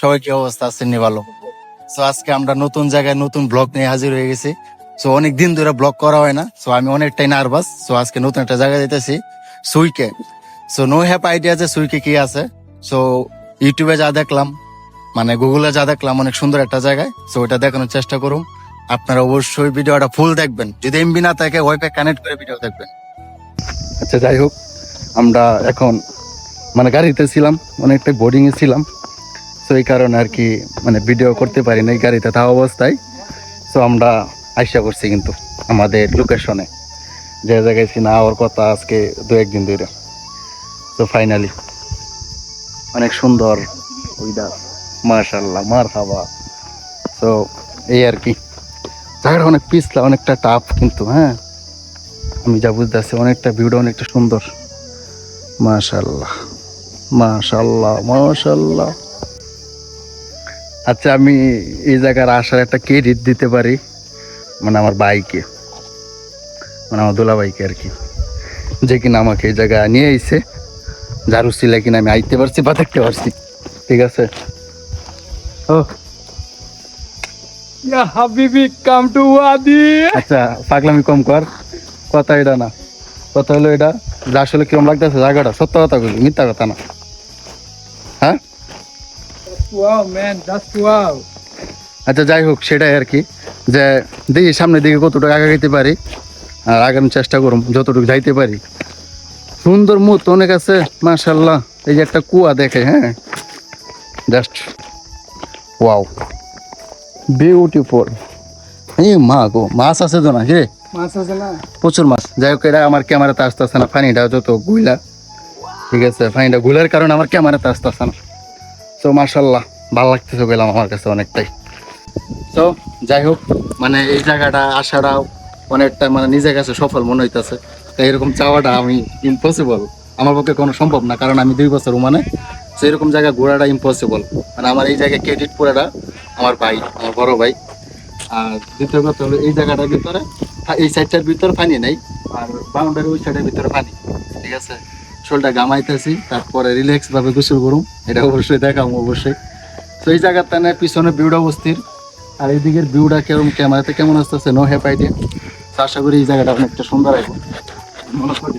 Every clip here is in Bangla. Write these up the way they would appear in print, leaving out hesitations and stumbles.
সবাই কি অবস্থা আছেন? ভালো। সো আজকে আমরা নতুন জায়গায় নতুন ব্লগ নিয়ে হাজির হয়ে গেছি। সো অনেক দিন ধরে ব্লগ করা হয় না, সো আমি অনেকটাই নার্ভাস। সো আজকে নতুন একটা জায়গায় যেতেছি, সুইকে। সো নো হ্যাপ আইডিয়া যে সুইকে কি আছে। সো ইউটিউবে যা দেখলাম, মানে গুগলে যা দেখলাম, অনেক সুন্দর একটা জায়গায়। সো ওইটা দেখানোর চেষ্টা করুন। আপনারা অবশ্যই ভিডিওটা ফুল দেখবেন, যদি এমবি না থাকে ওয়াইফাই কানেক্ট করে ভিডিও দেখবেন। আচ্ছা, যাই হোক, আমরা এখন মানে গাড়িতে ছিলাম, অনেকটা বোর্ডিং এ ছিলাম। তো এই কারণে আর কি মানে ভিডিও করতে পারি না গাড়িতে থাকা অবস্থায়। তো আমরা আইসা করছি কিন্তু আমাদের লোকেশনে, যে জায়গায় ছিল আমার কথা আজকে 2-1 দিন ধরে। তো ফাইনালি অনেক সুন্দর ওইটা, মাশাআল্লাহ, মারহাবা। তো এই আর কি, জায়গাটা অনেক পিছলা, অনেকটা টাফ, কিন্তু হ্যাঁ আমি যা বুঝতেছি অনেকটা ভিউটা অনেকটা সুন্দর। মাশাআল্লাহ, মাশাআল্লাহ, মাশাআল্লাহ। আচ্ছা, আমি এই জায়গার আসার একটা ক্রেডিট দিতে পারি মানে আমার ভাইকে, মানে আমার দোলা ভাইকে আর কি, যে কিনা আমাকে এই জায়গায় নিয়ে আইছে, যার উসিলায় কিনা আমি আইতে পারছি বা দেখতে পারছি। ঠিক আছে। ও ইয়া হাবিবি, কাম টু ওয়াদি। আচ্ছা, পাগলামি কম কর, কথা এটা না, কথা হলো এটা যে আসলে কিরম লাগতেছে জায়গাটা। সত্য কথা বলি, মিথ্যা কথা না। হ্যাঁ, ওয়াও ম্যান, দ্যাটস ওয়াও। আচ্ছা, যাই হোক, সেটাই আর কি, যে দেখি সামনের দিকে কতটুকু আগাইতে পারি, আর আগানোর চেষ্টা করুন যতটুকু যাইতে পারি। সুন্দর মুহূর্ত অনেক আছে, মাশাআল্লাহ। এই যে একটা কুয়া দেখে, হ্যাঁ, জাস্ট ওয়াও, বিউটিফুল। এই মা গো, মাছ আছে তো না রে? মাছ আছে না? প্রচুর মাছ। যাই হোক, এটা আমার ক্যামেরাতে আসতেছে না, পানিটা যত গুইলা, ঠিক আছে, পানিটা গুলার কারণে আমার ক্যামেরাতে আসতেছে না। তো মাশাআল্লাহ, ভালো লাগতেছে গেলাম আমার কাছে অনেকটাই। তো যাই হোক, মানে এই জায়গাটা আসাটা অনেকটা মানে নিজের কাছে সফল মনে হইতেছে। তো এরকম চাওয়াটা আমি ইম্পসিবল, আমার পক্ষে কোনো সম্ভব না, কারণ আমি 2 বছর মানে সেরকম জায়গা ঘোরাটা ইম্পসিবল। মানে আমার এই জায়গায় ক্রেডিট পুরাটা আমার ভাই, আমার বড় ভাই। আর দ্বিতীয় কথা হলো, এই জায়গাটার ভিতরে, এই সাইডটার ভিতরে পানি নেই, আর বাউন্ডারি ওই সাইডের ভিতরে পানি। ঠিক আছে, শোলটা গামাইতেছি, তারপরে রিল্যাক্স ভাবে গোসল করুম, এটা অবশ্যই দেখাম অবশ্যই। তো এই জায়গাটা না পিছনে ভিউটা অবস্থির, আর এইদিকের ভিউটা কেমন, ক্যামেরাতে কেমন আসতেছে নো হ্যাপ আইডিয়া। তো আশা করি এই জায়গাটা অনেকটা সুন্দর আসবে মনে করি।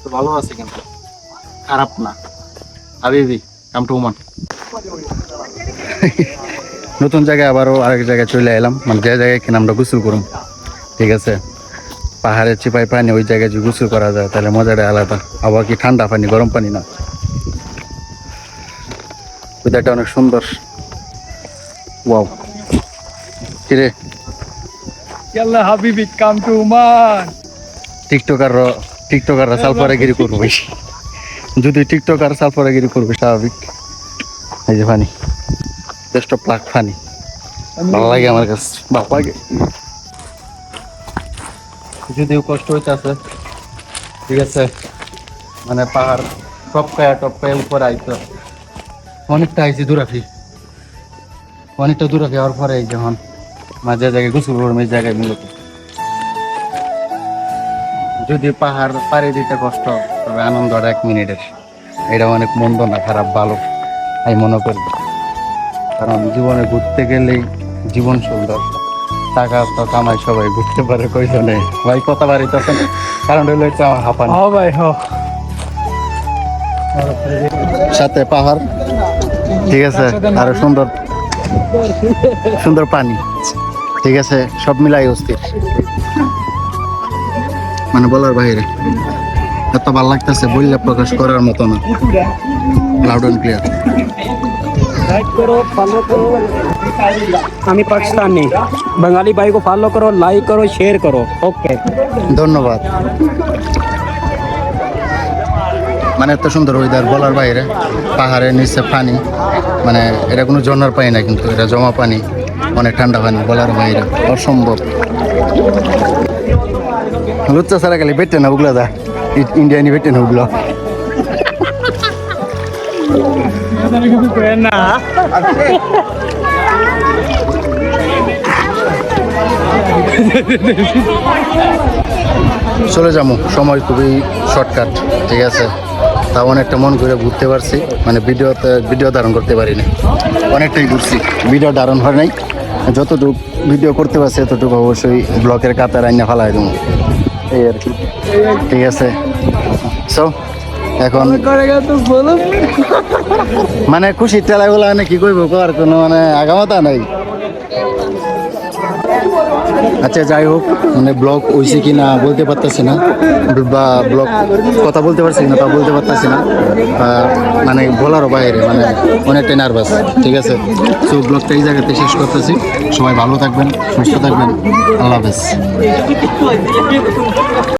তো ভালো আছে, কিন্তু খারাপ না। হাবিবি, কাম টু ওমান। নতুন জায়গায় আবারও আরেক জায়গায় চলে এলাম, মানে যে জায়গায় কিনা আমরা গোসল করুম। ঠিক আছে, পাহাড়ের চিপাই পানি, ওই জায়গায় যদি গোসল করা যায় তাহলে মজাটা আলাদা। আবার কি ঠান্ডা পানি, গরম পানি না। ওইটা অনেক সুন্দর। ওয়াও, কিরে ইয়াল্লা হাবিবি, কাম টু ওমান। টিকটকাররা সালফারাগিরি করবে, যদি টিকটকার সালফারাগিরি করবে স্বাভাবিক। এই যে পানি, বেস্ট অফ লাক পানি, ভালো লাগে আমার কাছে, ভালো লাগে। যদিও কষ্ট হইতেছে, ঠিক আছে, মানে পাহাড় টপকায়া উপরে আইতো, অনেকটা আইছি দূরাফি, অনেকটা দূরাফি হওয়ার পরে এই যখন মাঝে জায়গায় গোসল করবো, এই জায়গায় মূলত যদি পাহাড় পাড়ি দিতে কষ্ট, তবে আনন্দটা 1 মিনিটের। এটা অনেক মন্দ না, খারাপ, ভালো আমি মনে করি। কারণ জীবনে ঘুরতে গেলেই জীবন সুন্দর। টাকা তো কামাই সবাই, ঘুরতে পারে কয়জনে ভাই, কথা বাড়িতেছে না, কারণ হইলো হচ্ছে আমার হাঁপানি। ও ভাই হ, সাথে পাহাড়, ঠিক আছে, আরো সুন্দর সুন্দর পানি, ঠিক আছে, সব মিলাই অস্থির, মানে বলার বাইরে। এত ভালো লাগতেছে, বললে প্রকাশ করার মতো না, লাউড অ্যান্ড ক্লিয়ার। लाइक करो, फॉलो करो। আমি পাকিস্তানি, বাঙালি ভাই को फॉलो करो, लाइक करो, शेयर करो। ओके, ধন্যবাদ। মানে এত সুন্দর ওয়েদার, বলার বাইরে। পাহাড়ের নিচে পানি, মানে এটা কোনো ঝর্ণার পানি না, কিন্তু এটা জমা পানি, অনেক ঠান্ডা পানি, বলার বাইরে, অসম্ভব। লুচ্চা ছাড়া খালি বেটে না ওগুলো, দা ইন্ডিয়ানি বেটে না ওগুলো। না চলে যাবো, সময় খুবই শর্টকাট, ঠিক আছে। তা অনেকটা মন করে ঘুরতে পারছি, মানে ভিডিও ধারণ করতে পারিনি, অনেকটাই ঘুরছি, ভিডিও ধারণ হয় নাই। যতটুকু ভিডিও করতে পারছি এতটুকু অবশ্যই ব্লকের কাতার আইনা ফালাই দেবো, এই আর কি। ঠিক আছে, সো এখন মানে খুশি টেলাগুলো মানে কি করবো, কর কোনো মানে আগামাতা নাই। আচ্ছা যাই হোক, মানে ব্লগ হয়েছে কি না বলতে পারতেছি না, বা ব্লগ কথা বলতে পারছি না তা বলতে পারতেছি না, মানে বলারও বাইরে, মানে অনেকটাই নার্ভাস। ঠিক আছে, সো ব্লগটা এই জায়গাতে শেষ করতেছি। সবাই ভালো থাকবেন, সুস্থ থাকবেন, আল্লাহ হাফেজ।